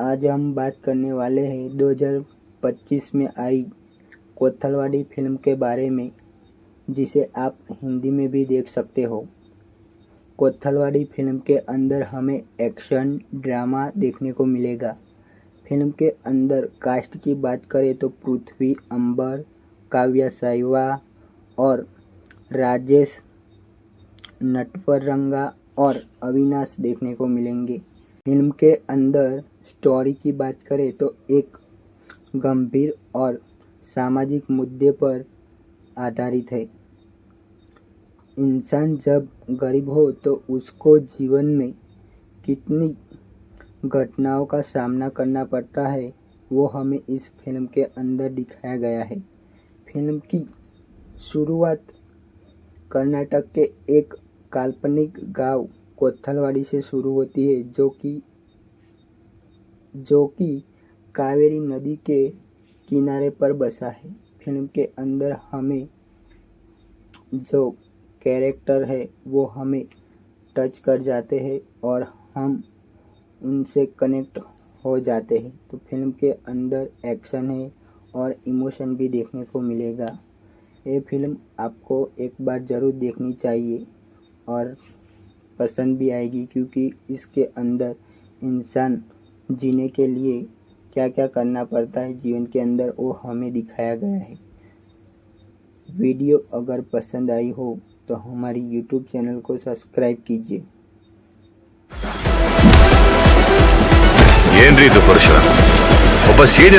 आज हम बात करने वाले हैं 2025 में आई कोथलवाड़ी फिल्म के बारे में, जिसे आप हिंदी में भी देख सकते हो। कोथलवाड़ी फिल्म के अंदर हमें एक्शन ड्रामा देखने को मिलेगा। फिल्म के अंदर कास्ट की बात करें तो पृथ्वी अंबर, काव्या साइवा और राजेश नटवरंगा और अविनाश देखने को मिलेंगे। फिल्म के अंदर स्टोरी की बात करें तो एक गंभीर और सामाजिक मुद्दे पर आधारित है। इंसान जब गरीब हो तो उसको जीवन में कितनी घटनाओं का सामना करना पड़ता है, वो हमें इस फिल्म के अंदर दिखाया गया है। फिल्म की शुरुआत कर्नाटक के एक काल्पनिक गांव कोथलवाड़ी से शुरू होती है, जो कि कावेरी नदी के किनारे पर बसा है। फिल्म के अंदर हमें जो कैरेक्टर है वो हमें टच कर जाते हैं और हम उनसे कनेक्ट हो जाते हैं। तो फिल्म के अंदर एक्शन है और इमोशन भी देखने को मिलेगा। ये फिल्म आपको एक बार ज़रूर देखनी चाहिए और पसंद भी आएगी, क्योंकि इसके अंदर इंसान जीने के लिए क्या क्या करना पड़ता है जीवन के अंदर, वो हमें दिखाया गया है। वीडियो अगर पसंद आई हो तो हमारी YouTube चैनल को सब्सक्राइब कीजिए। ಏನ್ರಿ ಇದು ಪರಶುರಾಮ್ ಒಬ್ಬ ಸೀನಿಯರ್